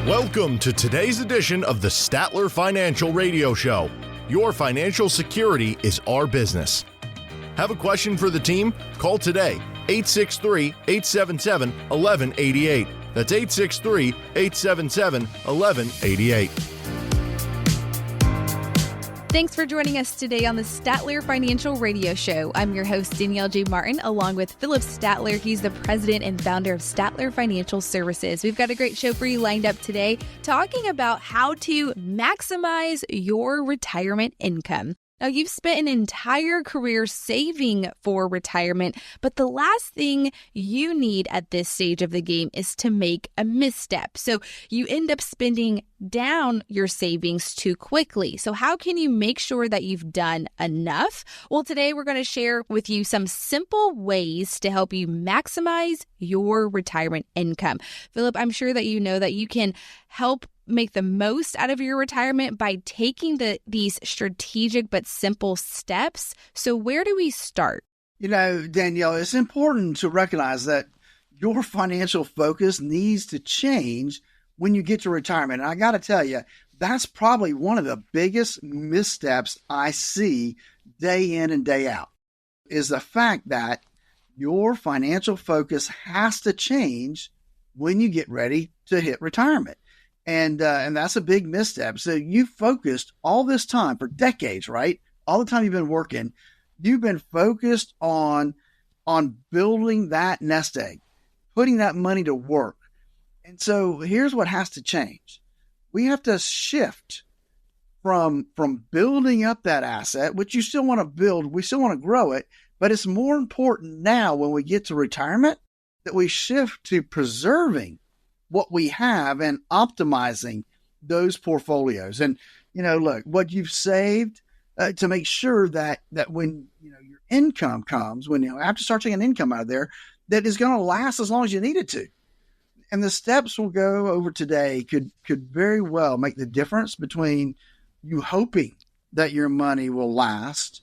Welcome to today's edition of the Statler Financial Radio Show. Your financial security is our business. Have a question for the team? Call today, 863-877-1188. That's 863-877-1188. Thanks for joining us today on the Statler Financial Radio Show. I'm your host, Danielle J. Martin, along with Phillip Statler. He's the president and founder of Statler Financial Services. We've got a great show for you lined up today, talking about how to maximize your retirement income. Now, you've spent an entire career saving for retirement, but the last thing you need at this stage of the game is to make a misstep. So you end up spending down your savings too quickly. So how can you make sure that you've done enough? Well, today we're going to share with you some simple ways to help you maximize your retirement income. Phillip, I'm sure that you know that you can help make the most out of your retirement by taking these strategic but simple steps. So where do we start? You know, Danielle, it's important to recognize that your financial focus needs to change when you get to retirement. And I got to tell you, that's probably one of the biggest missteps I see day in and day out, is the fact that your financial focus has to change when you get ready to hit retirement. And that's a big misstep. So you focused all this time for decades, right? All the time you've been working, you've been focused on building that nest egg, putting that money to work. And so here's what has to change. We have to shift from building up that asset, which you still want to build, we still want to grow it, but it's more important now when we get to retirement that we shift to preserving what we have and optimizing those portfolios. And, you know, look, what you've saved to make sure that when, you know, your income comes, when you have to start taking income out of there, that is going to last as long as you need it to. And the steps we'll go over today could very well make the difference between you hoping that your money will last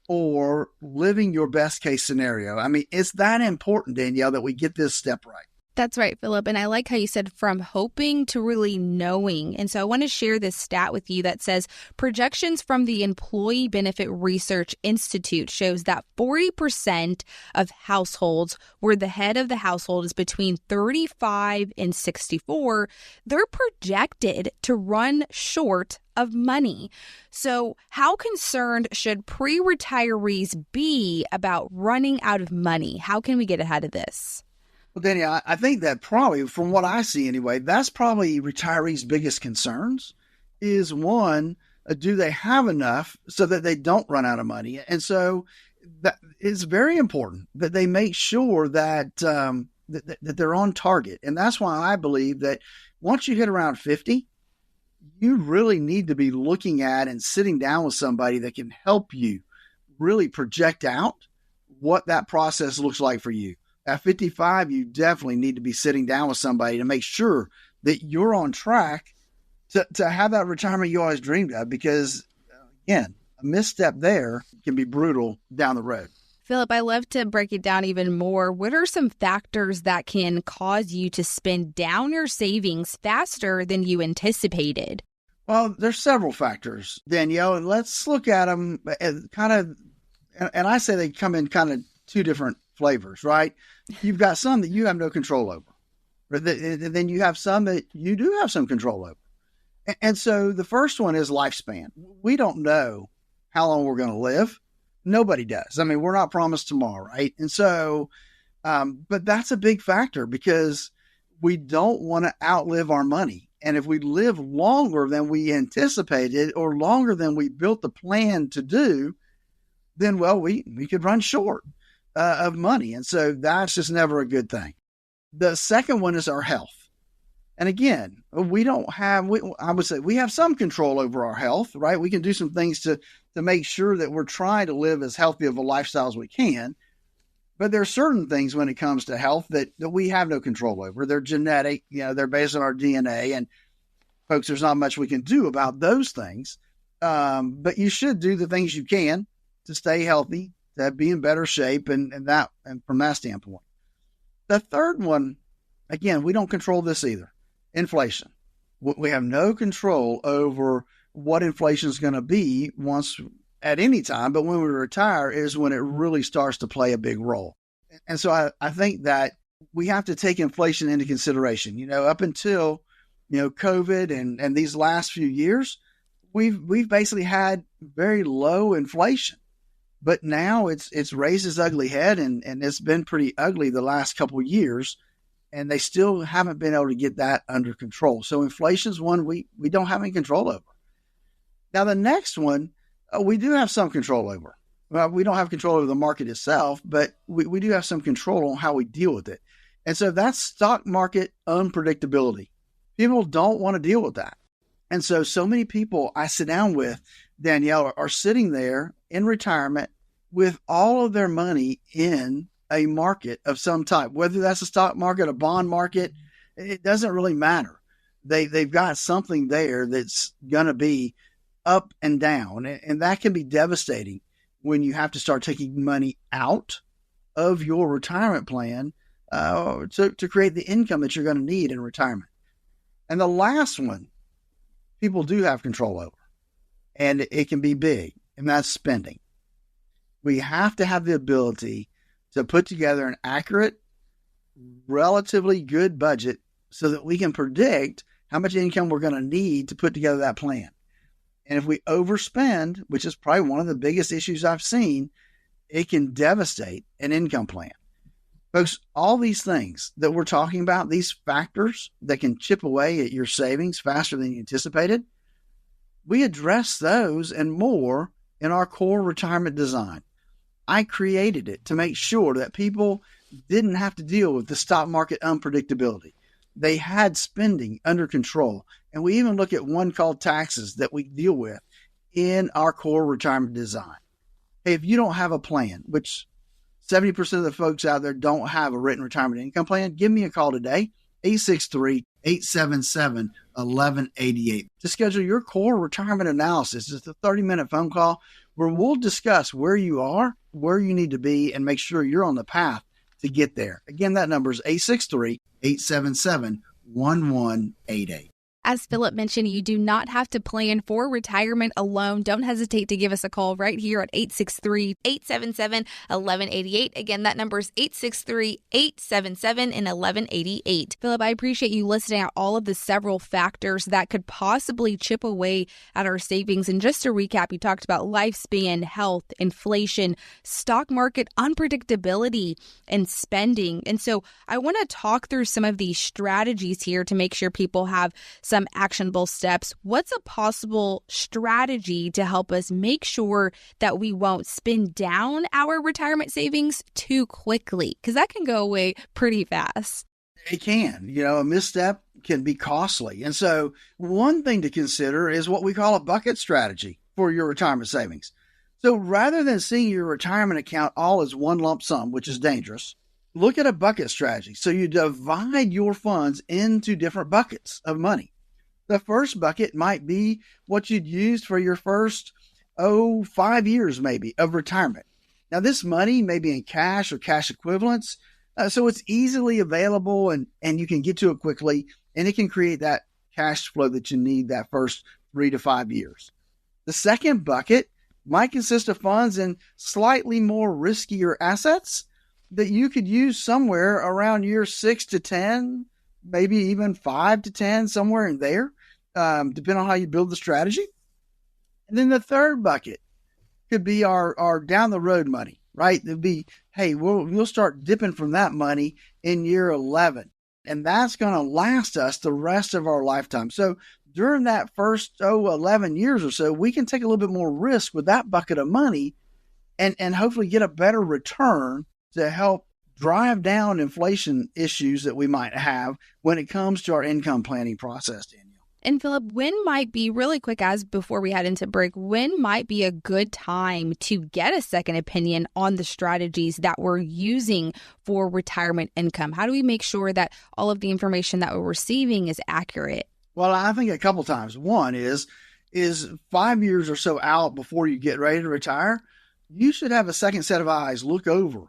or living your best case scenario. I mean, it's that important, Danielle, that we get this step right. That's right, Phillip. And I like how you said from hoping to really knowing. And so I want to share this stat with you that says projections from the Employee Benefit Research Institute shows that 40% of households where the head of the household is between 35 and 64, they're projected to run short of money. So how concerned should pre-retirees be about running out of money? How can we get ahead of this? Well, Danny, I think that probably, from what I see anyway, that's probably retirees' biggest concerns is, one, do they have enough so that they don't run out of money? And so that it's very important that they make sure that, that they're on target. And that's why I believe that once you hit around 50, you really need to be looking at and sitting down with somebody that can help you really project out what that process looks like for you. At 55, you definitely need to be sitting down with somebody to make sure that you're on track to have that retirement you always dreamed of, because, again, a misstep there can be brutal down the road. Phillip, I love to break it down even more. What are some factors that can cause you to spend down your savings faster than you anticipated? Well, there's several factors, Danielle, and let's look at them kind of, and I say they come in kind of two different flavors, right? You've got some that you have no control over. Then you have some that you do have some control over. And so the first one is lifespan. We don't know how long we're going to live. Nobody does. I mean, we're not promised tomorrow, right? And so, but that's a big factor because we don't want to outlive our money. And if we live longer than we anticipated or longer than we built the plan to do, then, well, we could run short of money. And so that's just never a good thing. The second one is our health. And again, I would say we have some control over our health, right? We can do some things to make sure that we're trying to live as healthy of a lifestyle as we can. But there are certain things when it comes to health that we have no control over. They're genetic, they're based on our DNA. And folks, there's not much we can do about those things. But you should do the things you can to stay healthy, to be in better shape, and from that standpoint. The third one, again, we don't control this either. Inflation. We have no control over what inflation is going to be once at any time, but when we retire is when it really starts to play a big role. And so I think that we have to take inflation into consideration. Up until, COVID and these last few years, we've basically had very low inflation. But now it's raised its ugly head, and it's been pretty ugly the last couple of years, and they still haven't been able to get that under control. So inflation is one we don't have any control over. Now, the next one, we do have some control over. Well, we don't have control over the market itself, but we do have some control on how we deal with it. And so that's stock market unpredictability. People don't want to deal with that. And so many people I sit down with, Danielle, are sitting there in retirement with all of their money in a market of some type, whether that's a stock market, a bond market, it doesn't really matter. They've got something there that's going to be up and down, and that can be devastating when you have to start taking money out of your retirement plan to create the income that you're going to need in retirement. And the last one, people do have control over, and it can be big, and that's spending. We have to have the ability to put together an accurate, relatively good budget so that we can predict how much income we're going to need to put together that plan. And if we overspend, which is probably one of the biggest issues I've seen, it can devastate an income plan. Folks, all these things that we're talking about, these factors that can chip away at your savings faster than you anticipated, we address those and more in our core retirement design. I created it to make sure that people didn't have to deal with the stock market unpredictability. They had spending under control. And we even look at one called taxes that we deal with in our core retirement design. Hey, if you don't have a plan, which 70% of the folks out there don't have a written retirement income plan, give me a call today, 863-877-1188, to schedule your core retirement analysis. It's a 30-minute phone call where we'll discuss where you are, where you need to be, and make sure you're on the path to get there. Again, that number is 863-877-1188. As Phillip mentioned, you do not have to plan for retirement alone. Don't hesitate to give us a call right here at 863-877-1188. Again, that number is 863-877-1188. Phillip, I appreciate you listing out all of the several factors that could possibly chip away at our savings. And just to recap, you talked about lifespan, health, inflation, stock market unpredictability, and spending. And so I want to talk through some of these strategies here to make sure people have some actionable steps. What's a possible strategy to help us make sure that we won't spend down our retirement savings too quickly? Because that can go away pretty fast. It can. A misstep can be costly. And so one thing to consider is what we call a bucket strategy for your retirement savings. So rather than seeing your retirement account all as one lump sum, which is dangerous, look at a bucket strategy. So you divide your funds into different buckets of money. The first bucket might be what you'd used for your first, 5 years maybe of retirement. Now, this money may be in cash or cash equivalents, so it's easily available and you can get to it quickly, and it can create that cash flow that you need that first 3 to 5 years. The second bucket might consist of funds in slightly more riskier assets that you could use somewhere around year 6 to 10, maybe even 5 to 10, somewhere in there, depending on how you build the strategy. And then the third bucket could be our down the road money, right? It'd be, hey, we'll start dipping from that money in year 11. And that's going to last us the rest of our lifetime. So during that first 11 years or so, we can take a little bit more risk with that bucket of money and hopefully get a better return to help drive down inflation issues that we might have when it comes to our income planning process, Danielle. And Phillip, when might be, really quick as before we head into break, when might be a good time to get a second opinion on the strategies that we're using for retirement income? How do we make sure that all of the information that we're receiving is accurate? Well, I think a couple times. One is 5 years or so out before you get ready to retire, you should have a second set of eyes look over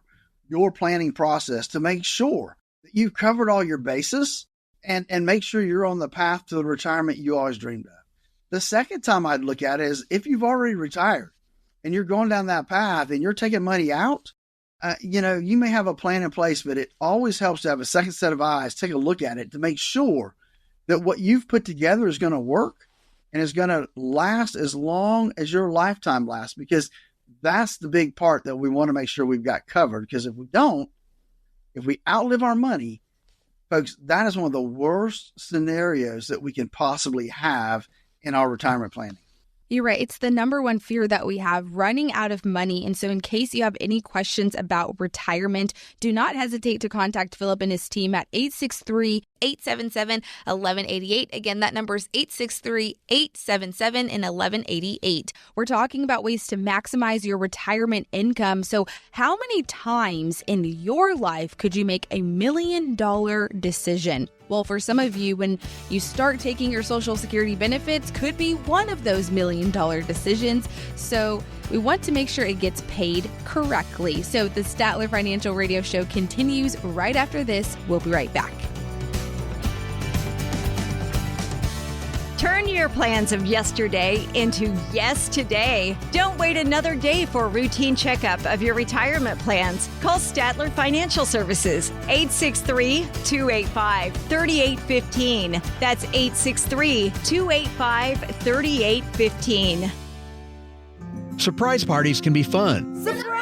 your planning process to make sure that you've covered all your bases and make sure you're on the path to the retirement you always dreamed of. The second time I'd look at it is if you've already retired and you're going down that path and you're taking money out, you may have a plan in place, but it always helps to have a second set of eyes, take a look at it to make sure that what you've put together is going to work and is going to last as long as your lifetime lasts, because that's the big part that we want to make sure we've got covered. Because if we don't, if we outlive our money, folks, that is one of the worst scenarios that we can possibly have in our retirement planning. You're right. It's the number one fear that we have, running out of money. And so in case you have any questions about retirement, do not hesitate to contact Phillip and his team at 863-877-1188. Again, that number is 863-877-1188. We're talking about ways to maximize your retirement income. So how many times in your life could you make $1 million decision? Well, for some of you, when you start taking your Social Security benefits, could be one of those $1 million decisions. So we want to make sure it gets paid correctly. So the Statler Financial Radio Show continues right after this. We'll be right back. Turn your plans of yesterday into yes today. Don't wait another day for a routine checkup of your retirement plans. Call Statler Financial Services, 863-285-3815. That's 863-285-3815. Surprise parties can be fun. Surprise!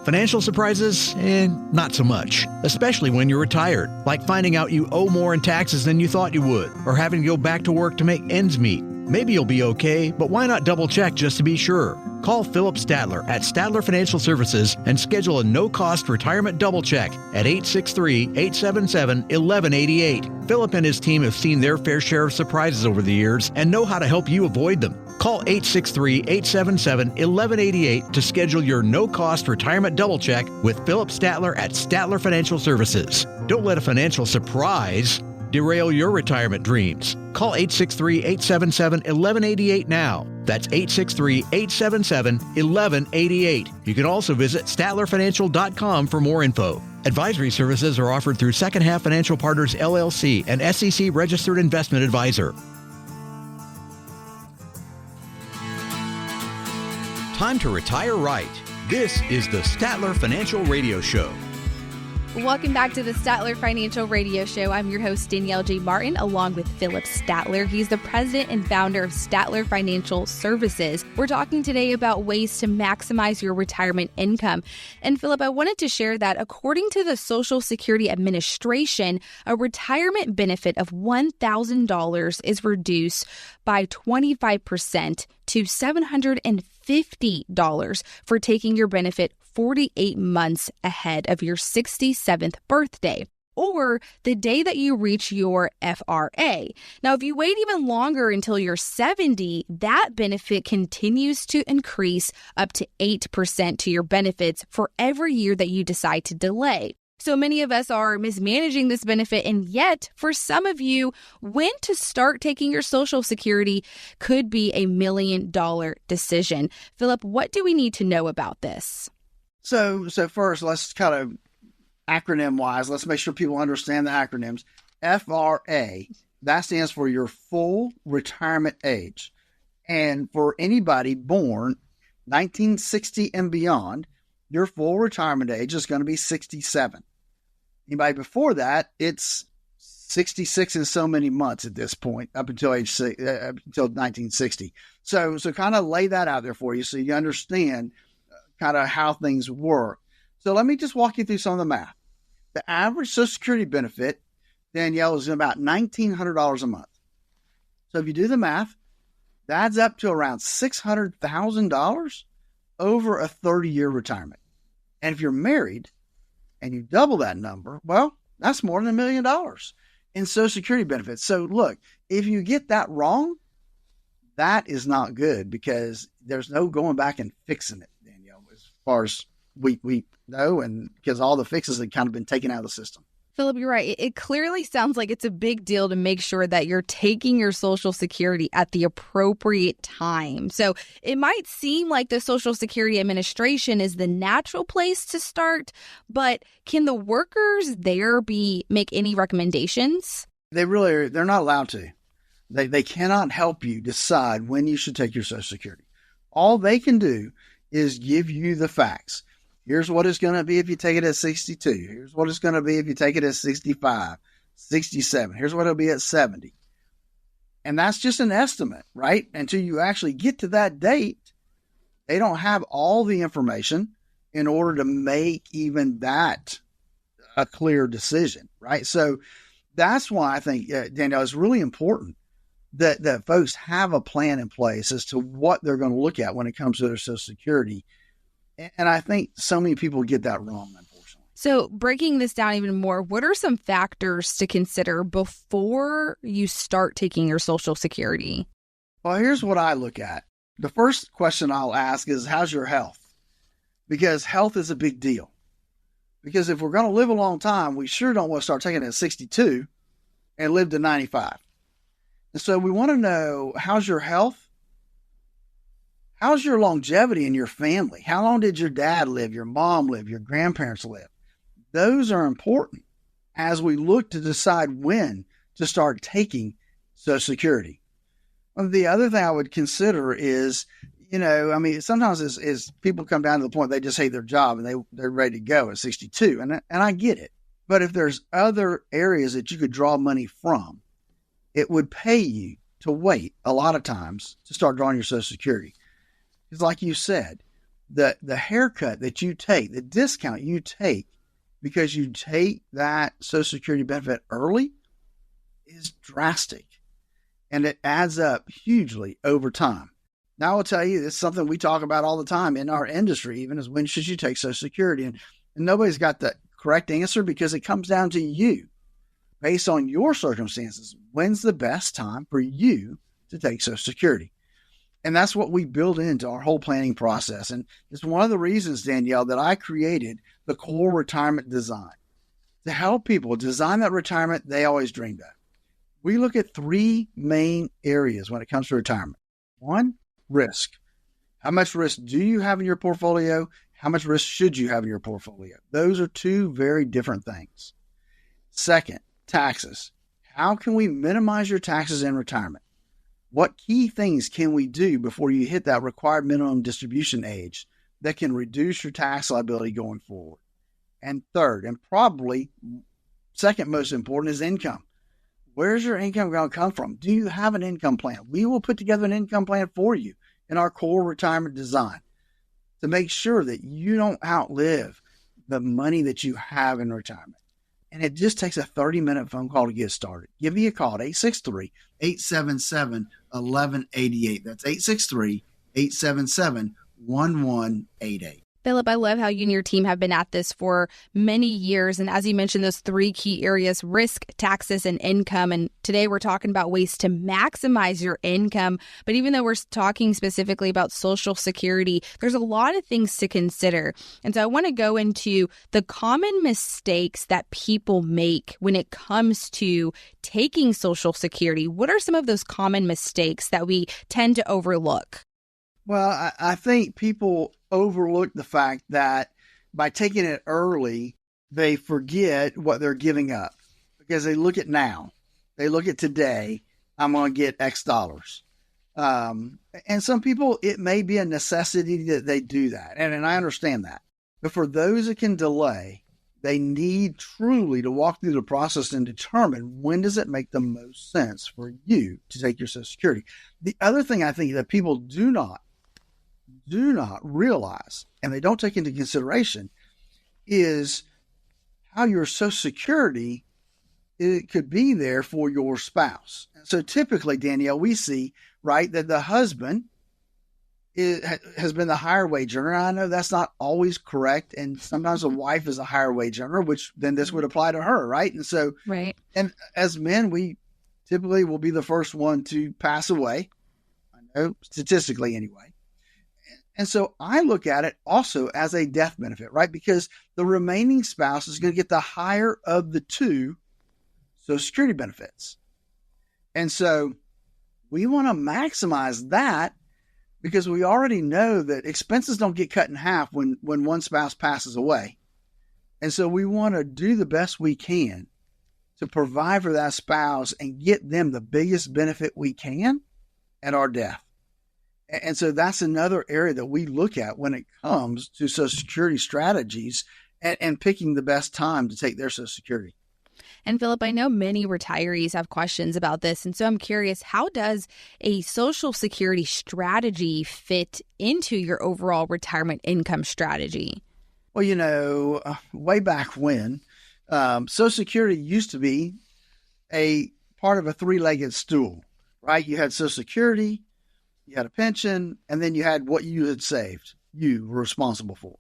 Financial surprises, not so much, especially when you're retired, like finding out you owe more in taxes than you thought you would, or having to go back to work to make ends meet. Maybe you'll be okay, but why not double check just to be sure? Call Phillip Statler at Statler Financial Services and schedule a no-cost retirement double check at 863-877-1188. Phillip and his team have seen their fair share of surprises over the years and know how to help you avoid them. Call 863-877-1188 to schedule your no-cost retirement double check with Phillip Statler at Statler Financial Services. Don't let a financial surprise derail your retirement dreams. Call 863-877-1188 now. That's 863-877-1188. You can also visit StatlerFinancial.com for more info. Advisory services are offered through Second Half Financial Partners, LLC, an SEC registered investment advisor. Time to retire right. This is the Statler Financial Radio Show. Welcome back to the Statler Financial Radio Show. I'm your host, Danielle J. Martin, along with Phillip Statler. He's the president and founder of Statler Financial Services. We're talking today about ways to maximize your retirement income. And Phillip, I wanted to share that according to the Social Security Administration, a retirement benefit of $1,000 is reduced by 25% to $750 for taking your benefit 48 months ahead of your 67th birthday, or the day that you reach your FRA. Now, if you wait even longer until you're 70, that benefit continues to increase up to 8% to your benefits for every year that you decide to delay. So many of us are mismanaging this benefit, and yet for some of you, when to start taking your Social Security could be $1 million decision. Phillip, what do we need to know about this? So first, let's kind of acronym-wise, let's make sure people understand the acronyms. FRA, that stands for your full retirement age. And for anybody born 1960 and beyond, your full retirement age is going to be 67. Anybody before that, it's 66 and so many months at this point, up until until 1960. So kind of lay that out there for you so you understand kind of how things work. So let me just walk you through some of the math. The average Social Security benefit, Danielle, is about $1,900 a month. So if you do the math, that adds up to around $600,000 over a 30-year retirement. And if you're married and you double that number, well, that's more than $1 million in Social Security benefits. So look, if you get that wrong, that is not good, because there's no going back and fixing it, Danielle, as far as we know, and because all the fixes have kind of been taken out of the system. Phillip, you're right. It clearly sounds like it's a big deal to make sure that you're taking your Social Security at the appropriate time. So it might seem like the Social Security Administration is the natural place to start, but can the workers there make any recommendations? They're not allowed to. They cannot help you decide when you should take your Social Security. All they can do is give you the facts. Here's what it's going to be if you take it at 62. Here's what it's going to be if you take it at 65, 67. Here's what it'll be at 70. And that's just an estimate, right? Until you actually get to that date, they don't have all the information in order to make even that a clear decision, right? So that's why I think, Danielle, it's really important that folks have a plan in place as to what they're going to look at when it comes to their Social Security. And I think so many people get that wrong, unfortunately. So breaking this down even more, what are some factors to consider before you start taking your Social Security? Well, here's what I look at. The first question I'll ask is, how's your health? Because health is a big deal. Because if we're going to live a long time, we sure don't want to start taking it at 62 and live to 95. And so we want to know, how's your health? How's your longevity in your family? How long did your dad live, your mom live, your grandparents live? Those are important as we look to decide when to start taking Social Security. The other thing I would consider is, sometimes is people come down to the point they just hate their job and they're ready to go at 62. And I get it. But if there's other areas that you could draw money from, it would pay you to wait a lot of times to start drawing your Social Security. Because like you said, the haircut that you take, the discount you take because you take that Social Security benefit early is drastic. And it adds up hugely over time. Now, I will tell you, it's something we talk about all the time in our industry, even as when should you take Social Security? And nobody's got the correct answer because it comes down to you. Based on your circumstances, when's the best time for you to take Social Security? And that's what we build into our whole planning process. And it's one of the reasons, Danielle, that I created the core retirement design to help people design that retirement they always dreamed of. We look at three main areas when it comes to retirement. One, risk. How much risk do you have in your portfolio? How much risk should you have in your portfolio? Those are two very different things. Second, taxes. How can we minimize your taxes in retirement? What key things can we do before you hit that required minimum distribution age that can reduce your tax liability going forward? And third, and probably second most important, is income. Where's your income going to come from? Do you have an income plan? We will put together an income plan for you in our core retirement design to make sure that you don't outlive the money that you have in retirement. And it just takes a 30-minute phone call to get started. Give me a call at 863-877-1188. That's 863-877-1188. Phillip, I love how you and your team have been at this for many years. And as you mentioned, those three key areas, risk, taxes, and income. And today we're talking about ways to maximize your income. But even though we're talking specifically about Social Security, there's a lot of things to consider. And so I want to go into the common mistakes that people make when it comes to taking Social Security. What are some of those common mistakes that we tend to overlook? Well, I think people overlook the fact that by taking it early, they forget what they're giving up because they look at now. They look at today, I'm going to get X dollars. And some people, it may be a necessity that they do that. And I understand that. But for those that can delay, they need truly to walk through the process and determine when does it make the most sense for you to take your Social Security. The other thing I think that people do not realize, and they don't take into consideration, is how your Social Security, it could be there for your spouse. So typically, Danielle, we see, right, that the husband has been the higher wage earner. I know that's not always correct. And sometimes a wife is a higher wage earner, which then this would apply to her, right? And so, right. And as men, we typically will be the first one to pass away. I know, statistically anyway. And so I look at it also as a death benefit, right? Because the remaining spouse is going to get the higher of the two Social Security benefits. And so we want to maximize that because we already know that expenses don't get cut in half when one spouse passes away. And so we want to do the best we can to provide for that spouse and get them the biggest benefit we can at our death. And so that's another area that we look at when it comes to Social Security strategies and picking the best time to take their Social Security. And Phillip, I know many retirees have questions about this. And so I'm curious, how does a Social Security strategy fit into your overall retirement income strategy? Well, way back when, Social Security used to be a part of a three-legged stool, right? You had Social Security, you had a pension, and then you had what you had saved, you were responsible for.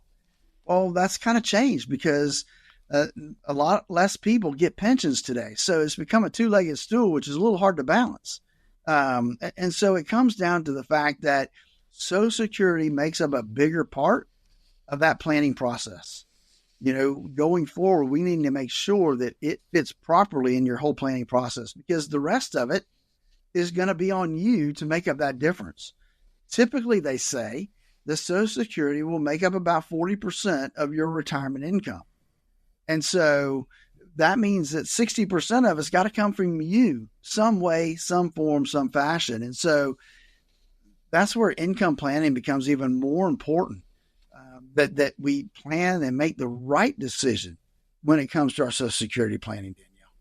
Well, that's kind of changed because a lot less people get pensions today. So it's become a two-legged stool, which is a little hard to balance. And so it comes down to the fact that Social Security makes up a bigger part of that planning process. Going forward, we need to make sure that it fits properly in your whole planning process because the rest of it is going to be on you to make up that difference. Typically, they say the Social Security will make up about 40% of your retirement income. And so that means that 60% of it's got to come from you some way, some form, some fashion. And so that's where income planning becomes even more important, that we plan and make the right decision when it comes to our Social Security planning, Danielle.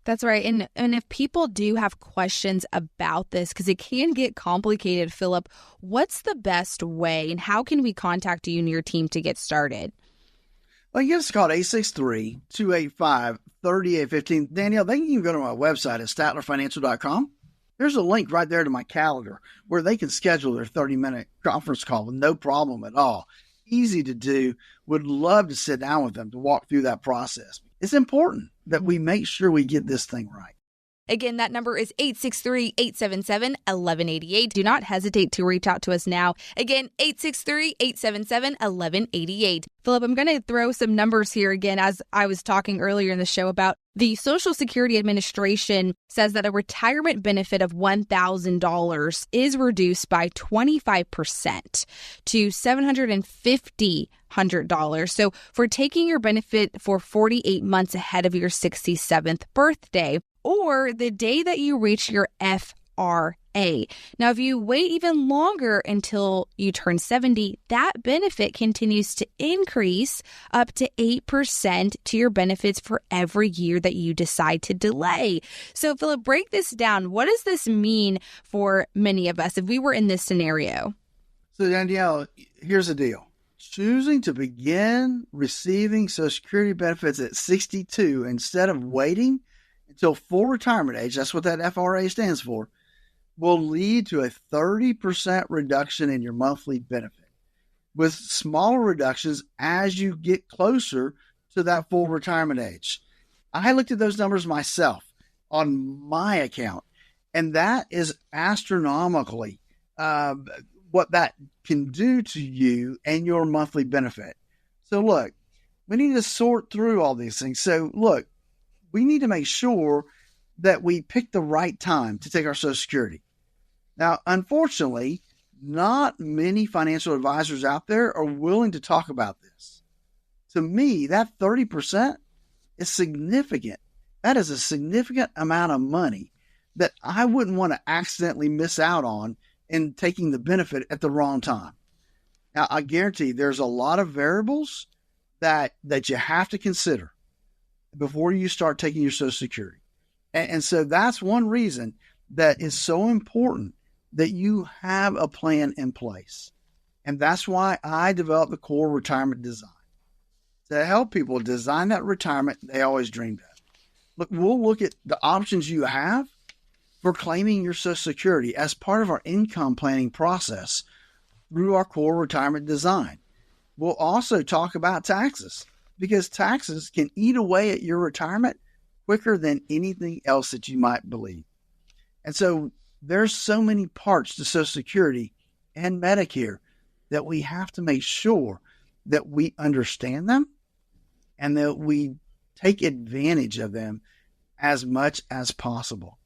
That's right. And if people do have questions about this, because it can get complicated, Phillip, what's the best way and how can we contact you and your team to get started? Well, you give us a call at 863-285-3815. Danielle, they can even go to my website at statlerfinancial.com. There's a link right there to my calendar where they can schedule their 30-minute conference call with no problem at all. Easy to do. Would love to sit down with them to walk through that process. It's important that we make sure we get this thing right. Again, that number is 863-877-1188. Do not hesitate to reach out to us now. Again, 863-877-1188. Phillip, I'm going to throw some numbers here again, as I was talking earlier in the show about the Social Security Administration says that a retirement benefit of $1,000 is reduced by 25% to $750. So for taking your benefit for 48 months ahead of your 67th birthday, or the day that you reach your FRA. Now, if you wait even longer until you turn 70, that benefit continues to increase up to 8% to your benefits for every year that you decide to delay. So, Phillip, break this down. What does this mean for many of us if we were in this scenario? So, Danielle, here's the deal. Choosing to begin receiving Social Security benefits at 62 instead of waiting until full retirement age, that's what that FRA stands for, will lead to a 30% reduction in your monthly benefit, with smaller reductions as you get closer to that full retirement age. I looked at those numbers myself on my account, and that is astronomically what that can do to you and your monthly benefit. So look, we need to sort through all these things. So look, we need to make sure that we pick the right time to take our Social Security. Now, unfortunately, not many financial advisors out there are willing to talk about this. To me, that 30% is significant. That is a significant amount of money that I wouldn't want to accidentally miss out on in taking the benefit at the wrong time. Now, I guarantee there's a lot of variables that you have to consider before you start taking your Social Security. And so that's one reason that is so important that you have a plan in place. And that's why I developed the core retirement design to help people design that retirement they always dreamed of. Look, we'll look at the options you have for claiming your Social Security as part of our income planning process through our core retirement design. We'll also talk about taxes, because taxes can eat away at your retirement quicker than anything else that you might believe. And so there's so many parts to Social Security and Medicare that we have to make sure that we understand them and that we take advantage of them as much as possible.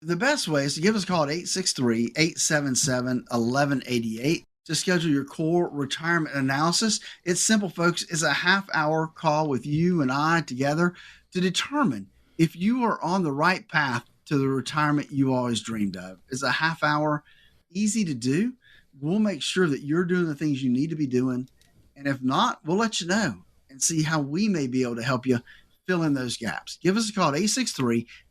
The best way is to give us a call at 863-877-1188 to schedule your core retirement analysis. It's simple, folks. It's a half-hour call with you and I together to determine if you are on the right path to the retirement you always dreamed of. It's a half hour, easy to do. We'll make sure that you're doing the things you need to be doing. And if not, we'll let you know and see how we may be able to help you fill in those gaps. Give us a call at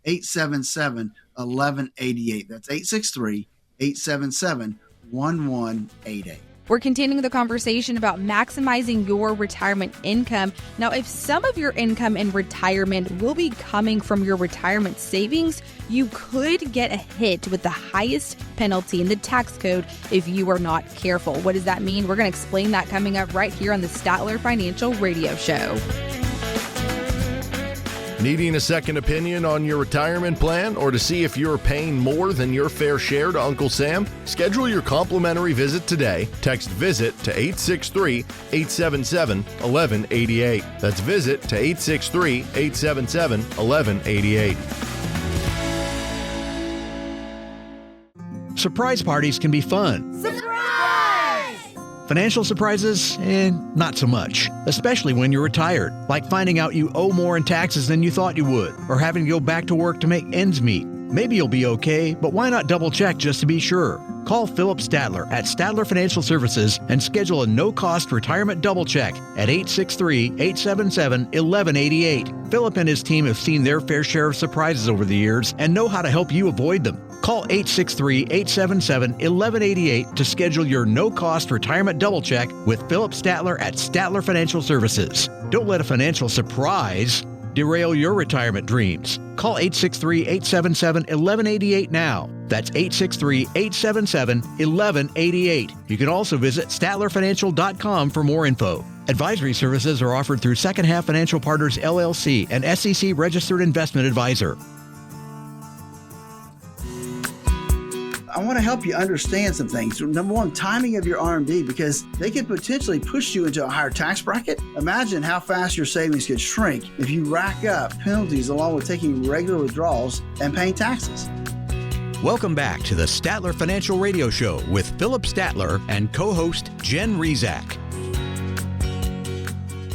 863-877-1188. That's 863-877-1188. We're continuing the conversation about maximizing your retirement income. Now, if some of your income in retirement will be coming from your retirement savings, you could get a hit with the highest penalty in the tax code if you are not careful. What does that mean? We're going to explain that coming up right here on the Statler Financial Radio Show. Needing a second opinion on your retirement plan or to see if you're paying more than your fair share to Uncle Sam? Schedule your complimentary visit today. Text VISIT to 863-877-1188. That's VISIT to 863-877-1188. Surprise parties can be fun. Financial surprises, not so much, especially when you're retired, like finding out you owe more in taxes than you thought you would, or having to go back to work to make ends meet. Maybe you'll be okay, but why not double check just to be sure? Call Phillip Statler at Statler Financial Services and schedule a no-cost retirement double check at 863-877-1188. Phillip and his team have seen their fair share of surprises over the years and know how to help you avoid them. Call 863-877-1188 to schedule your no-cost retirement double check with Phillip Statler at Statler Financial Services. Don't let a financial surprise derail your retirement dreams. Call 863-877-1188 now. That's 863-877-1188. You can also visit StatlerFinancial.com for more info. Advisory services are offered through Second Half Financial Partners, LLC, an SEC registered investment advisor. I want to help you understand some things. Number one, timing of your RMD, because they could potentially push you into a higher tax bracket. Imagine how fast your savings could shrink if you rack up penalties along with taking regular withdrawals and paying taxes. Welcome back to the Statler Financial Radio Show with Phillip Statler and co-host Jen Rezac.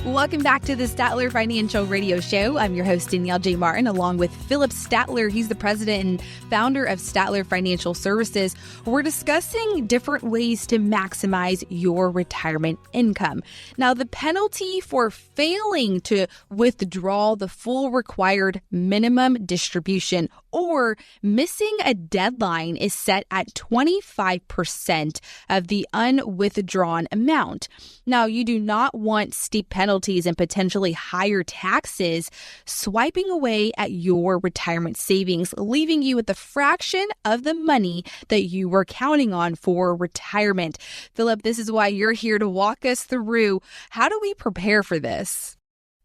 Welcome back to the Statler Financial Radio Show. I'm your host, Danielle J. Martin, along with Phillip Statler. He's the president and founder of Statler Financial Services. We're discussing different ways to maximize your retirement income. Now, the penalty for failing to withdraw the full required minimum distribution or missing a deadline is set at 25% of the unwithdrawn amount. Now, you do not want steep penalties and potentially higher taxes swiping away at your retirement savings, leaving you with a fraction of the money that you were counting on for retirement. Phillip, this is why you're here to walk us through how do we prepare for this?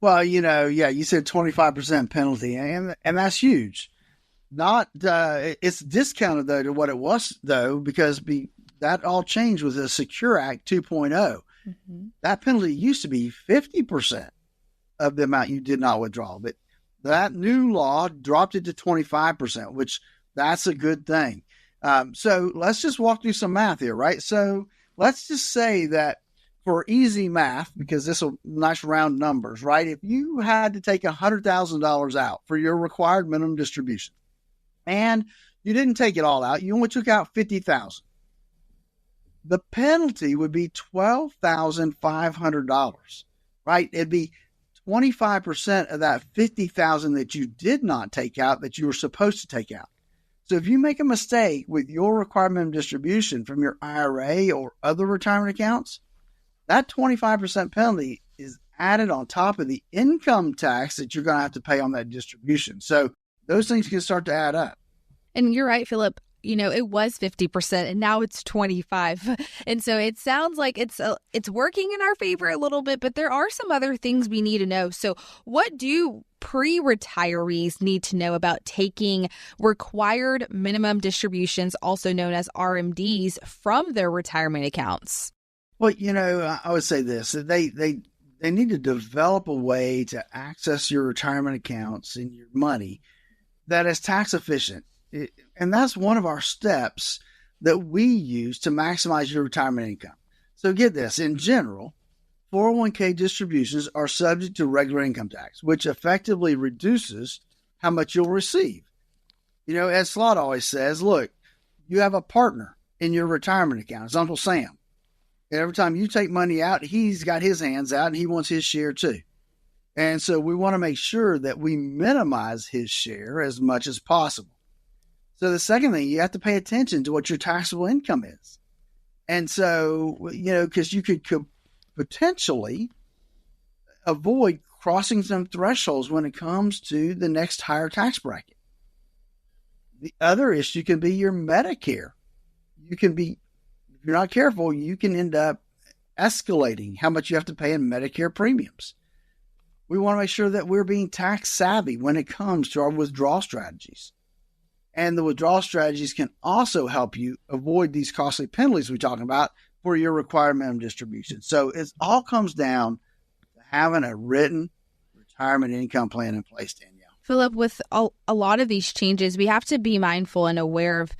Well, you said 25% penalty, and that's huge. It's discounted though to what it was though, because that all changed with the Secure Act 2.0. Mm-hmm. That penalty used to be 50% of the amount you did not withdraw, but that new law dropped it to 25%, which that's a good thing. So let's just walk through some math here, right? So let's just say that for easy math, because this will nice round numbers, right? If you had to take $100,000 out for your required minimum distribution, and you didn't take it all out, you only took out $50,000. The penalty would be $12,500, right? It'd be 25% of that $50,000 that you did not take out that you were supposed to take out. So if you make a mistake with your required minimum distribution from your IRA or other retirement accounts, that 25% penalty is added on top of the income tax that you're going to have to pay on that distribution. So those things can start to add up. And you're right, Phillip. It was 50% and now it's 25%. And so it sounds like it's working in our favor a little bit, but there are some other things we need to know. So what do pre-retirees need to know about taking required minimum distributions, also known as RMDs, from their retirement accounts? Well, I would say this: they need to develop a way to access your retirement accounts and your money that is tax efficient. And that's one of our steps that we use to maximize your retirement income. So get this, in general, 401k distributions are subject to regular income tax, which effectively reduces how much you'll receive. As Slot always says, look, you have a partner in your retirement account. It's Uncle Sam. And every time you take money out, he's got his hands out and he wants his share too. And so we want to make sure that we minimize his share as much as possible. So the second thing, you have to pay attention to what your taxable income is. And so, because you could potentially avoid crossing some thresholds when it comes to the next higher tax bracket. The other issue can be your Medicare. If you're not careful, you can end up escalating how much you have to pay in Medicare premiums. We want to make sure that we're being tax savvy when it comes to our withdrawal strategies. And the withdrawal strategies can also help you avoid these costly penalties we're talking about for your required minimum distribution. So it all comes down to having a written retirement income plan in place, Danielle. Phillip, with a lot of these changes, we have to be mindful and aware of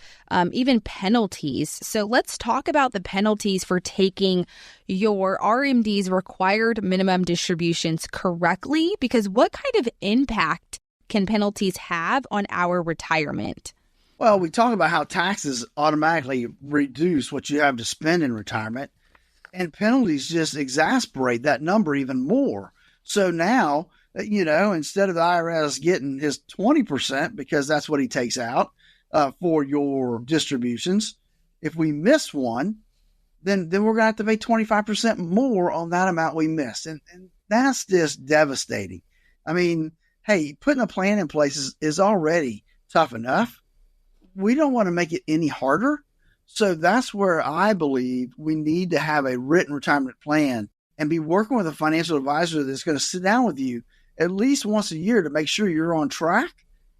even penalties. So let's talk about the penalties for taking your RMD's required minimum distributions correctly, because what kind of impact can penalties have on our retirement? Well, we talk about how taxes automatically reduce what you have to spend in retirement, and penalties just exasperate that number even more. So now, instead of the IRS getting his 20%, because that's what he takes out for your distributions, if we miss one, then we're going to have to pay 25% more on that amount we missed. And that's just devastating. I mean, hey, putting a plan in place is already tough enough. We don't want to make it any harder. So that's where I believe we need to have a written retirement plan and be working with a financial advisor that's going to sit down with you at least once a year to make sure you're on track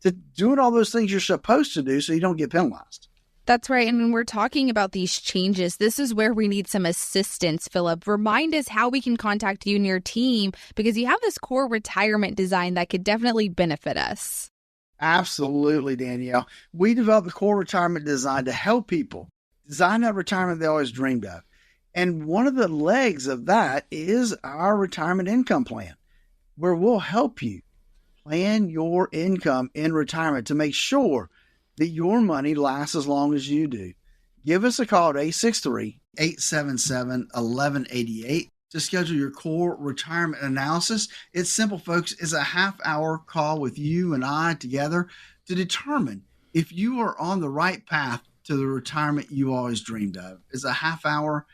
to doing all those things you're supposed to do so you don't get penalized. That's right. And when we're talking about these changes, this is where we need some assistance, Phillip. Remind us how we can contact you and your team, because you have this core retirement design that could definitely benefit us. Absolutely, Danielle. We developed the core retirement design to help people design that retirement they always dreamed of. And one of the legs of that is our retirement income plan, where we'll help you plan your income in retirement to make sure that your money lasts as long as you do. Give us a call at 863-877-1188 to schedule your core retirement analysis. It's simple, folks. It's a half-hour call with you and I together to determine if you are on the right path to the retirement you always dreamed of. It's a half hour,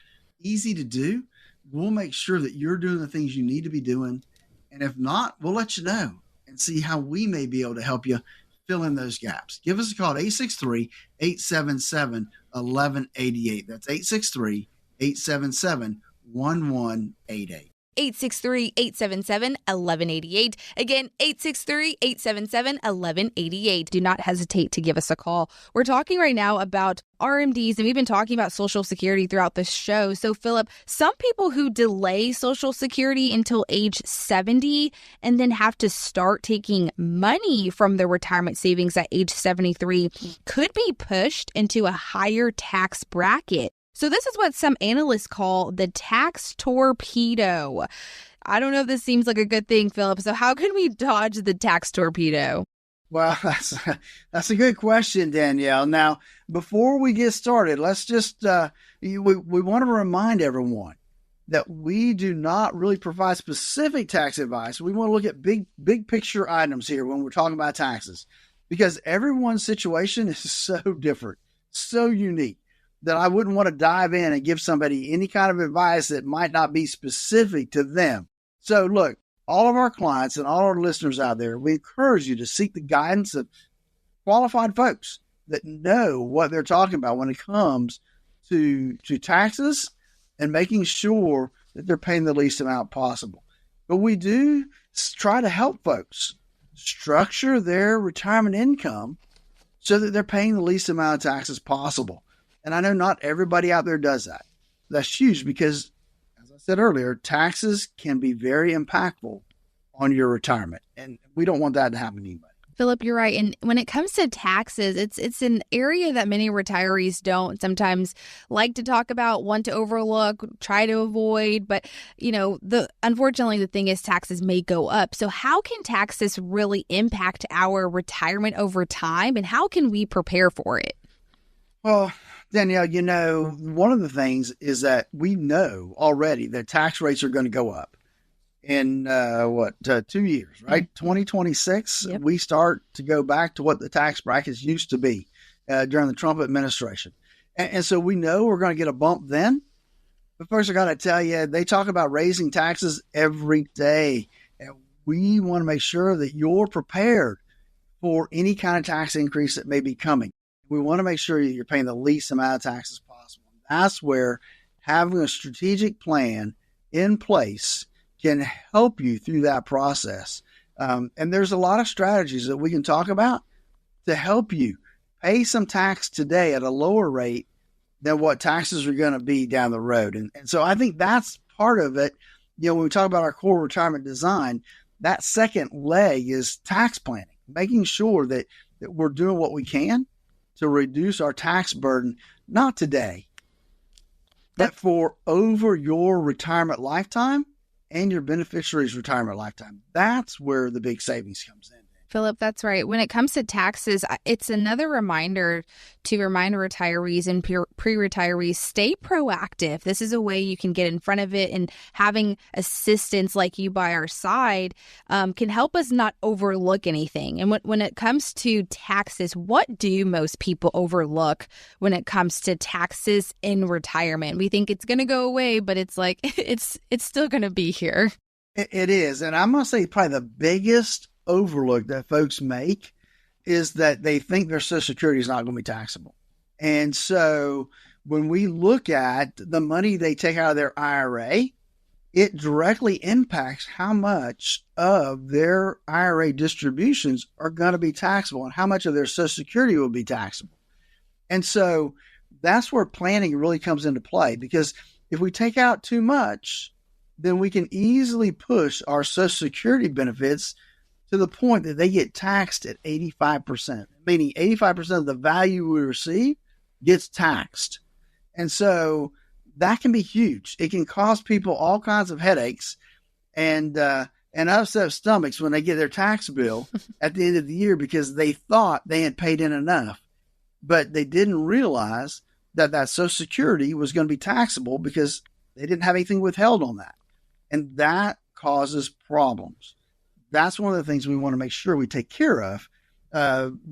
easy to do. We'll make sure that you're doing the things you need to be doing. And if not, we'll let you know and see how we may be able to help you fill in those gaps. Give us a call at 863-877-1188. That's 863-877-1188. 863-877-1188. Again, 863-877-1188. Do not hesitate to give us a call. We're talking right now about RMDs, and we've been talking about Social Security throughout the show. So, Phillip, some people who delay Social Security until age 70 and then have to start taking money from their retirement savings at age 73 could be pushed into a higher tax bracket. So this is what some analysts call the tax torpedo. I don't know if this seems like a good thing, Phillip. So how can we dodge the tax torpedo? Well, that's a good question, Danielle. Now, before we get started, let's just, we want to remind everyone that we do not really provide specific tax advice. We want to look at big picture items here when we're talking about taxes, because everyone's situation is so different, so unique, that I wouldn't want to dive in and give somebody any kind of advice that might not be specific to them. So look, all of our clients and all our listeners out there, we encourage you to seek the guidance of qualified folks that know what they're talking about when it comes to taxes and making sure that they're paying the least amount possible. But we do try to help folks structure their retirement income so that they're paying the least amount of taxes possible. And I know not everybody out there does that. That's huge, because said earlier, taxes can be very impactful on your retirement, and we don't want that to happen to anybody. Phillip, you're right. And when it comes to taxes, it's an area that many retirees don't sometimes like to talk about, want to overlook, try to avoid. But, unfortunately, the thing is taxes may go up. So how can taxes really impact our retirement over time, and how can we prepare for it? Well, Danielle, one of the things is that we know already that tax rates are going to go up. In 2 years, right? 2026, Yep. We start to go back to what the tax brackets used to be during the Trump administration. And so we know we're going to get a bump then. But first, I got to tell you, they talk about raising taxes every day. And we want to make sure that you're prepared for any kind of tax increase that may be coming. We want to make sure that you're paying the least amount of taxes possible. That's where having a strategic plan in place can help you through that process. And there's a lot of strategies that we can talk about to help you pay some tax today at a lower rate than what taxes are going to be down the road. And so I think that's part of it. When we talk about our core retirement design, that second leg is tax planning, making sure that we're doing what we can to reduce our tax burden, not today, but for over your retirement lifetime and your beneficiary's retirement lifetime. That's where the big savings comes in. Phillip, that's right. When it comes to taxes, it's another reminder to remind retirees and pre-retirees, stay proactive. This is a way you can get in front of it, and having assistance like you by our side can help us not overlook anything. And when it comes to taxes, what do most people overlook when it comes to taxes in retirement? We think it's going to go away, but it's like it's still going to be here. It is. And I'm going to say probably the biggest overlook that folks make is that they think their Social Security is not going to be taxable. And so when we look at the money they take out of their IRA, it directly impacts how much of their IRA distributions are going to be taxable and how much of their Social Security will be taxable. And so that's where planning really comes into play, because if we take out too much, then we can easily push our Social Security benefits to the point that they get taxed at 85%, meaning 85% of the value we receive gets taxed. And so that can be huge. It can cause people all kinds of headaches and upset stomachs when they get their tax bill at the end of the year, because they thought they had paid in enough, but they didn't realize that Social Security was going to be taxable because they didn't have anything withheld on that. And that causes problems. That's one of the things we want to make sure we take care of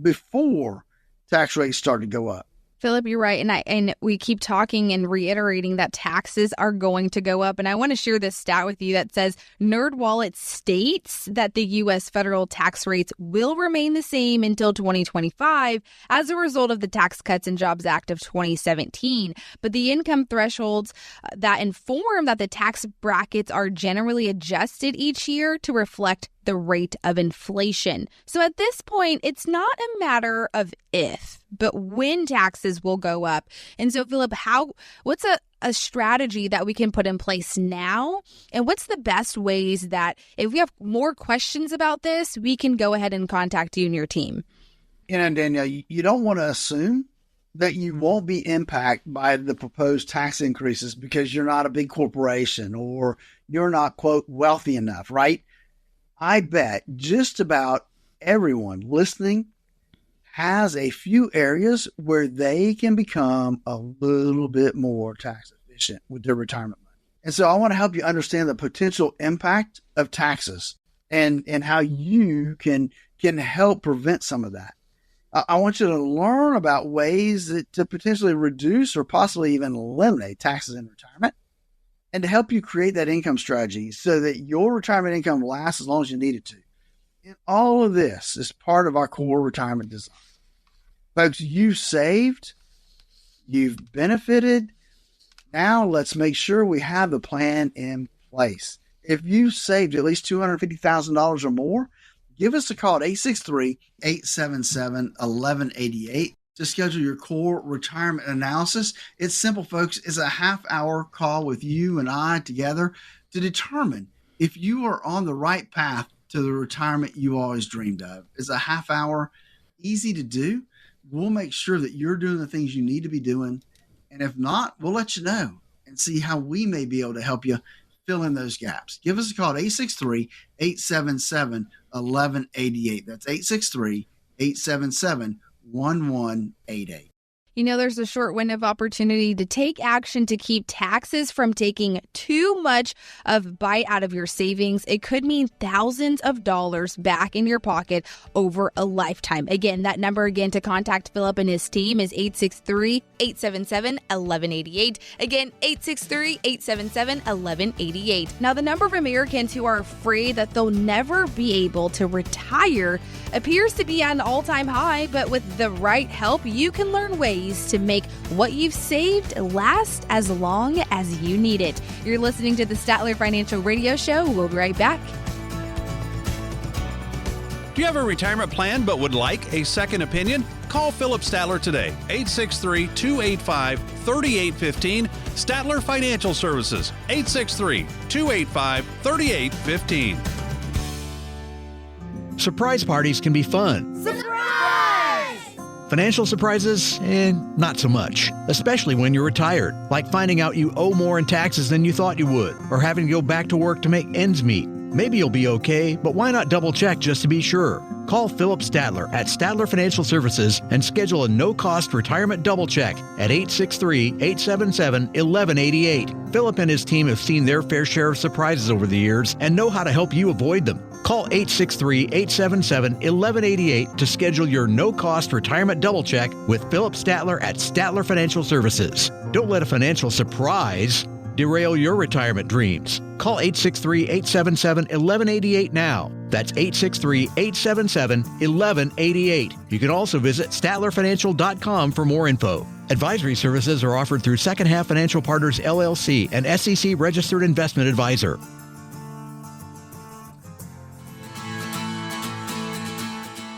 before tax rates start to go up. Phillip, you're right. And we keep talking and reiterating that taxes are going to go up. And I want to share this stat with you that says NerdWallet states that the U.S. federal tax rates will remain the same until 2025 as a result of the Tax Cuts and Jobs Act of 2017. But the income thresholds that inform that the tax brackets are generally adjusted each year to reflect the rate of inflation. So at this point, it's not a matter of if, but when taxes will go up. And so, Phillip, what's a strategy that we can put in place now? And what's the best ways that if we have more questions about this, we can go ahead and contact you and your team? Danielle, you don't want to assume that you won't be impacted by the proposed tax increases because you're not a big corporation or you're not, quote, wealthy enough, right? I bet just about everyone listening has a few areas where they can become a little bit more tax efficient with their retirement money. And so I want to help you understand the potential impact of taxes and how you can help prevent some of that. I want you to learn about ways to potentially reduce or possibly even eliminate taxes in retirement, and to help you create that income strategy so that your retirement income lasts as long as you need it to. And all of this is part of our core retirement design. Folks, you've saved, you've benefited. Now let's make sure we have the plan in place. If you've saved at least $250,000 or more, give us a call at 863-877-1188 to schedule your core retirement analysis. It's simple, folks. It's a half-hour call with you and I together to determine if you are on the right path to the retirement you always dreamed of. It's a half hour, easy to do. We'll make sure that you're doing the things you need to be doing. And if not, we'll let you know and see how we may be able to help you fill in those gaps. Give us a call at 863-877-1188. That's 863-877-1188. You know, there's a short window of opportunity to take action to keep taxes from taking too much of bite out of your savings. It could mean thousands of dollars back in your pocket over a lifetime. Again, that number again to contact Phillip and his team is 863-877-1188. Again, 863-877-1188. Now, the number of Americans who are afraid that they'll never be able to retire appears to be at an all-time high, but with the right help, you can learn ways to make what you've saved last as long as you need it. You're listening to the Statler Financial Radio Show. We'll be right back. Do you have a retirement plan but would like a second opinion? Call Phillip Statler today, 863-285-3815. Statler Financial Services, 863-285-3815. Surprise parties can be fun. Financial surprises, not so much, especially when you're retired, like finding out you owe more in taxes than you thought you would, or having to go back to work to make ends meet. Maybe you'll be okay, but why not double check just to be sure? Call Phillip Statler at Statler Financial Services and schedule a no-cost retirement double check at 863-877-1188. Phillip and his team have seen their fair share of surprises over the years and know how to help you avoid them. Call 863-877-1188 to schedule your no-cost retirement double check with Phillip Statler at Statler Financial Services. Don't let a financial surprise derail your retirement dreams. Call 863-877-1188 now. That's 863-877-1188. You can also visit StatlerFinancial.com for more info. Advisory services are offered through Second Half Financial Partners, LLC, an SEC-registered investment advisor.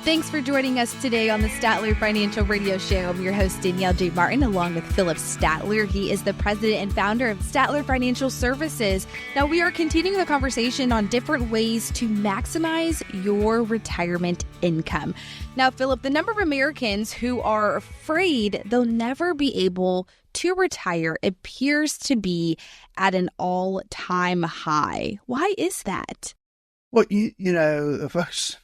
Thanks for joining us today on the Statler Financial Radio Show. I'm your host, Danielle J. Martin, along with Phillip Statler. He is the president and founder of Statler Financial Services. Now, we are continuing the conversation on different ways to maximize your retirement income. Now, Phillip, the number of Americans who are afraid they'll never be able to retire appears to be at an all-time high. Why is that? Well, you know, folks,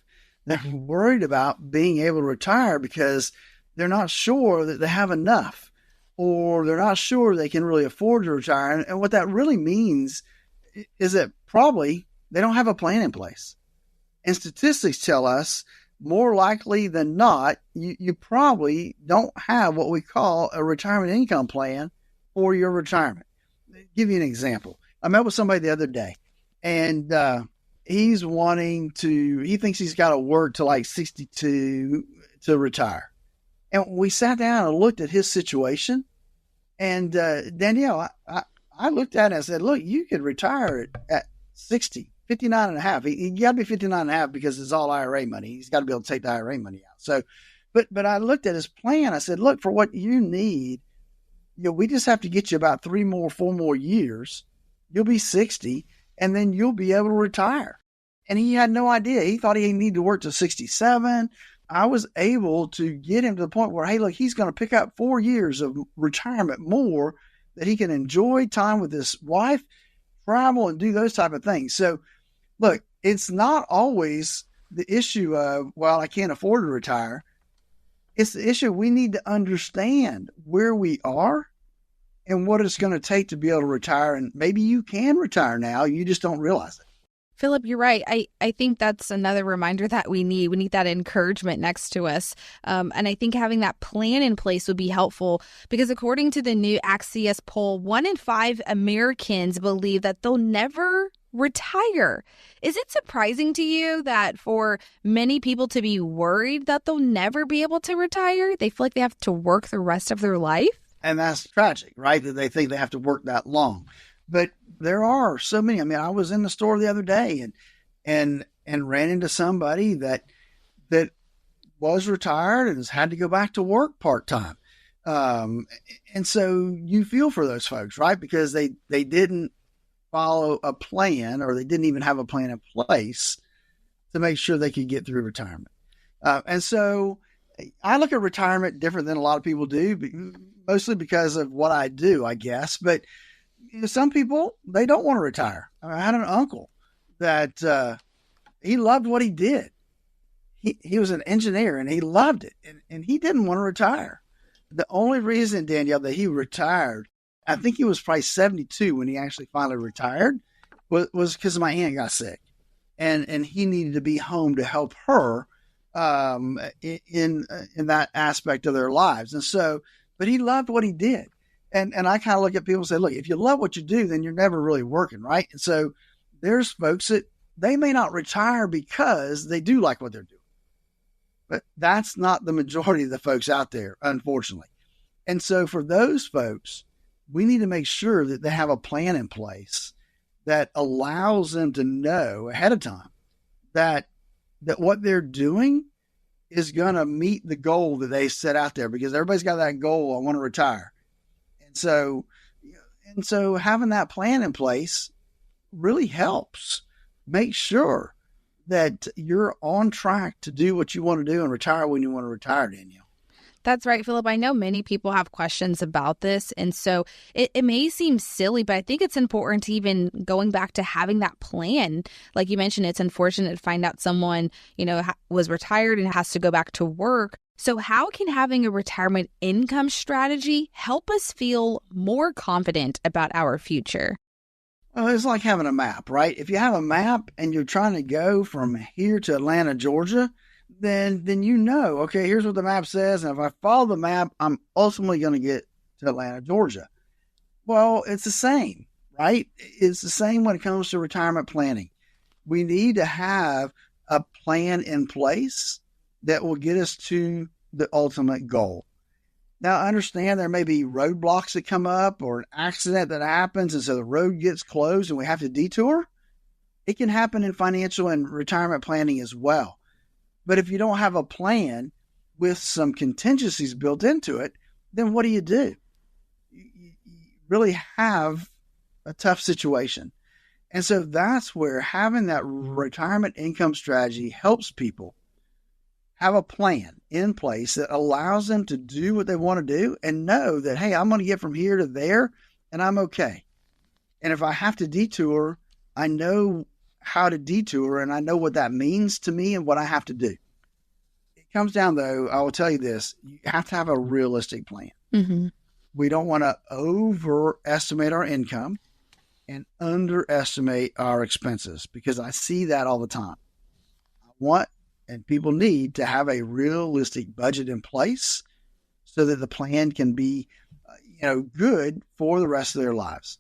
they're worried about being able to retire because they're not sure that they have enough, or they're not sure they can really afford to retire. And what that really means is that probably they don't have a plan in place. And statistics tell us more likely than not, you probably don't have what we call a retirement income plan for your retirement. I'll give you an example. I met with somebody the other day, and he thinks he's got to work to like 62 to retire. And we sat down and looked at his situation. And Danielle, I looked at it and I said, look, you could retire at 60, 59 and a half. He got to be 59 and a half because it's all IRA money. He's got to be able to take the IRA money out. So, but I looked at his plan. I said, look, for what you need, we just have to get you about 4 more years. You'll be 60. And then you'll be able to retire. And he had no idea. He thought he needed to work to 67. I was able to get him to the point where, hey, look, he's going to pick up 4 years of retirement more that he can enjoy time with his wife, travel, and do those type of things. So, look, it's not always the issue of, well, I can't afford to retire. It's the issue we need to understand where we are and what it's going to take to be able to retire. And maybe you can retire now. You just don't realize it. Phillip, you're right. I think that's another reminder that we need. We need that encouragement next to us. And I think having that plan in place would be helpful because according to the new Axios poll, 1 in 5 Americans believe that they'll never retire. Is it surprising to you that for many people to be worried that they'll never be able to retire, they feel like they have to work the rest of their life? And that's tragic, right? That they think they have to work that long. But there are so many. I mean, I was in the store the other day and ran into somebody that was retired and has had to go back to work part-time. And so you feel for those folks, right? Because they didn't follow a plan, or they didn't even have a plan in place to make sure they could get through retirement. And so I look at retirement different than a lot of people do, mostly because of what I do, I guess. But some people, they don't want to retire. I had an uncle that he loved what he did. He was an engineer and he loved it, and he didn't want to retire. The only reason, Danielle, that he retired, I think he was probably 72 when he actually finally retired, was because my aunt got sick, and he needed to be home to help her in that aspect of their lives. And so, but he loved what he did. And I kind of look at people and say, look, if you love what you do, then you're never really working, right? And so there's folks that they may not retire because they do like what they're doing. But that's not the majority of the folks out there, unfortunately. And so for those folks, we need to make sure that they have a plan in place that allows them to know ahead of time that what they're doing is going to meet the goal that they set out there, because everybody's got that goal. I want to retire. And so having that plan in place really helps make sure that you're on track to do what you want to do and retire when you want to retire, Danielle. That's right, Phillip. I know many people have questions about this. And so it may seem silly, but I think it's important to even going back to having that plan. Like you mentioned, it's unfortunate to find out someone, was retired and has to go back to work. So how can having a retirement income strategy help us feel more confident about our future? Well, it's like having a map, right? If you have a map and you're trying to go from here to Atlanta, Georgia, then okay, here's what the map says. And if I follow the map, I'm ultimately going to get to Atlanta, Georgia. Well, it's the same, right? It's the same when it comes to retirement planning. We need to have a plan in place that will get us to the ultimate goal. Now, I understand there may be roadblocks that come up or an accident that happens, and so the road gets closed and we have to detour. It can happen in financial and retirement planning as well. But if you don't have a plan with some contingencies built into it, then what do? You really have a tough situation. And so that's where having that retirement income strategy helps people have a plan in place that allows them to do what they want to do and know that, hey, I'm going to get from here to there and I'm okay. And if I have to detour, I know how to detour and I know what that means to me and what I have to do. It comes down, though, I will tell you this, you have to have a realistic plan. Mm-hmm. We don't want to overestimate our income and underestimate our expenses, because I see that all the time. I want and people need to have a realistic budget in place so that the plan can be, good for the rest of their lives.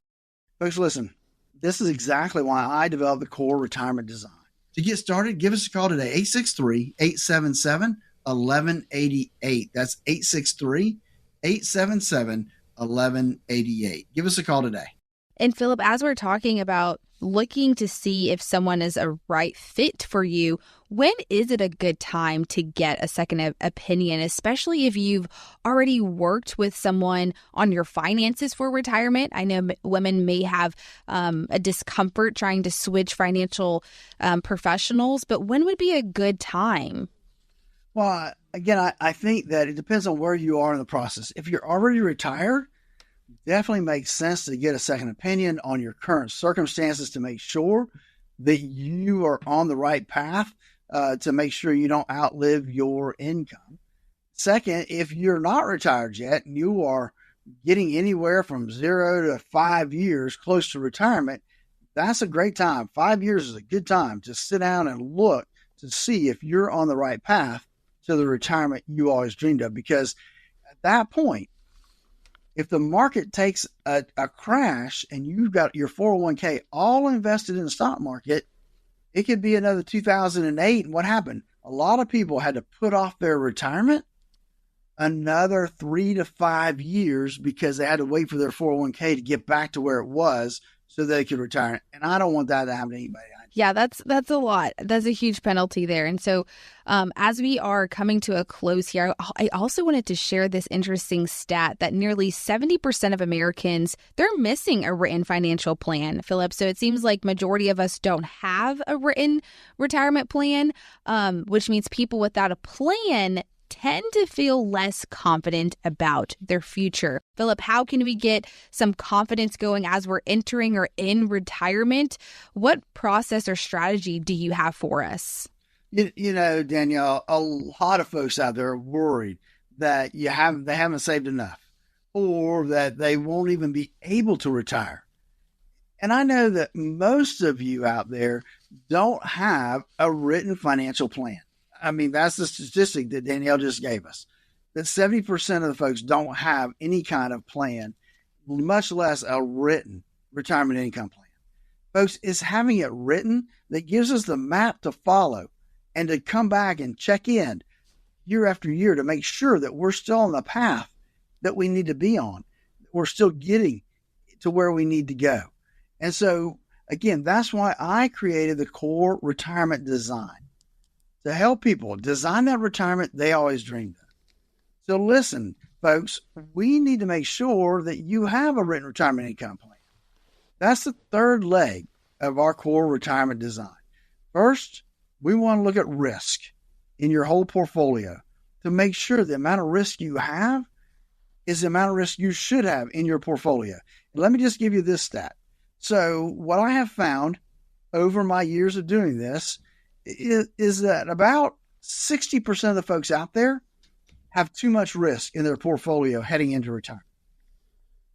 Folks, listen, this is exactly why I developed the core retirement design. To get started, give us a call today, 863-877-1188. That's 863-877-1188. Give us a call today. And Phillip, as we're talking about looking to see if someone is a right fit for you, when is it a good time to get a second opinion, especially if you've already worked with someone on your finances for retirement? I know women may have a discomfort trying to switch financial professionals, but when would be a good time? Well, again, I think that it depends on where you are in the process. If you're already retired, definitely makes sense to get a second opinion on your current circumstances to make sure that you are on the right path, to make sure you don't outlive your income. Second, if you're not retired yet and you are getting anywhere from 0 to 5 years close to retirement, that's a great time. 5 years is a good time to sit down and look to see if you're on the right path to the retirement you always dreamed of. Because at that point, if the market takes a crash and you've got your 401k all invested in the stock market, it could be another 2008. And what happened? A lot of people had to put off their retirement another 3 to 5 years because they had to wait for their 401k to get back to where it was so they could retire. And I don't want that to happen to anybody I Yeah, that's a lot. That's a huge penalty there. And so as we are coming to a close here, I also wanted to share this interesting stat that nearly 70% of Americans, they're missing a written financial plan, Phillip. So it seems like majority of us don't have a written retirement plan, which means people without a plan tend to feel less confident about their future. Phillip, how can we get some confidence going as we're entering or in retirement? What process or strategy do you have for us? You know, Danielle, a lot of folks out there are worried that they haven't saved enough or that they won't even be able to retire. And I know that most of you out there don't have a written financial plan. I mean, that's the statistic that Danielle just gave us, that 70% of the folks don't have any kind of plan, much less a written retirement income plan. Folks, it's having it written that gives us the map to follow and to come back and check in year after year to make sure that we're still on the path that we need to be on. We're still getting to where we need to go. And so, again, that's why I created the Core Retirement Design, to help people design that retirement they always dreamed of. So listen, folks, we need to make sure that you have a written retirement income plan. That's the third leg of our core retirement design. First, we want to look at risk in your whole portfolio to make sure the amount of risk you have is the amount of risk you should have in your portfolio. And let me just give you this stat. So what I have found over my years of doing this is that about 60% of the folks out there have too much risk in their portfolio heading into retirement.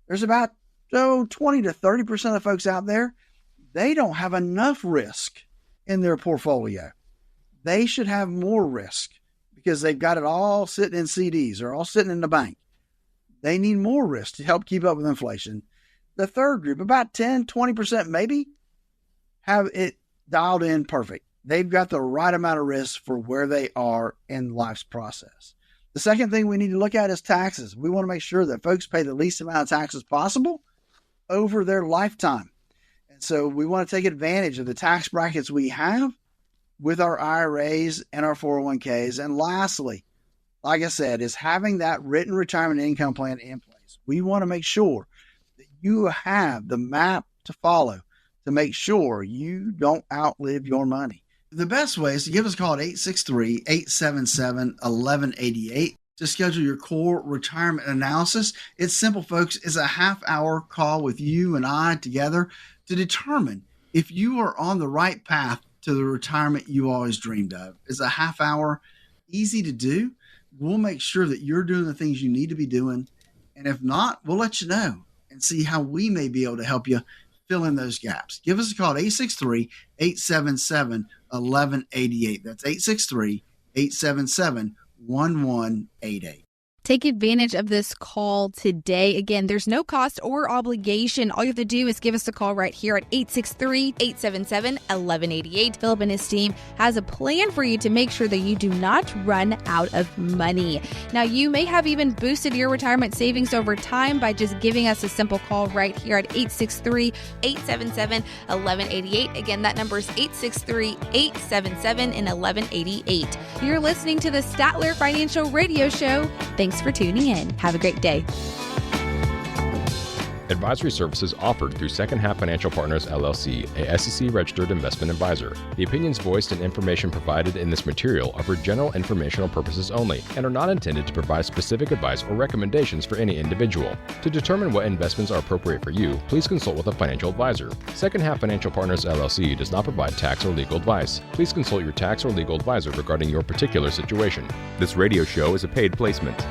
There's about 20 to 30% of the folks out there, they don't have enough risk in their portfolio. They should have more risk because they've got it all sitting in CDs or all sitting in the bank. They need more risk to help keep up with inflation. The third group, about 10, 20% maybe, have it dialed in perfect. They've got the right amount of risk for where they are in life's process. The second thing we need to look at is taxes. We want to make sure that folks pay the least amount of taxes possible over their lifetime. And so we want to take advantage of the tax brackets we have with our IRAs and our 401ks. And lastly, like I said, is having that written retirement income plan in place. We want to make sure that you have the map to follow to make sure you don't outlive your money. The best way is to give us a call at 863-877-1188 to schedule your core retirement analysis. It's simple, folks. It's a half-hour call with you and I together to determine if you are on the right path to the retirement you always dreamed of. It's a half hour, easy to do. We'll make sure that you're doing the things you need to be doing. And if not, we'll let you know and see how we may be able to help you fill in those gaps. Give us a call at 863-877-1188. That's 863-877-1188. Take advantage of this call today. Again, there's no cost or obligation. All you have to do is give us a call right here at 863-877-1188. Phillip and his team has a plan for you to make sure that you do not run out of money. Now, you may have even boosted your retirement savings over time by just giving us a simple call right here at 863-877-1188. Again, that number is 863-877-1188. You're listening to the Statler Financial Radio Show. Thanks for tuning in. Have a great day. Advisory services offered through Second Half Financial Partners, LLC, a SEC-registered investment advisor. The opinions voiced and information provided in this material are for general informational purposes only and are not intended to provide specific advice or recommendations for any individual. To determine what investments are appropriate for you, please consult with a financial advisor. Second Half Financial Partners, LLC does not provide tax or legal advice. Please consult your tax or legal advisor regarding your particular situation. This radio show is a paid placement.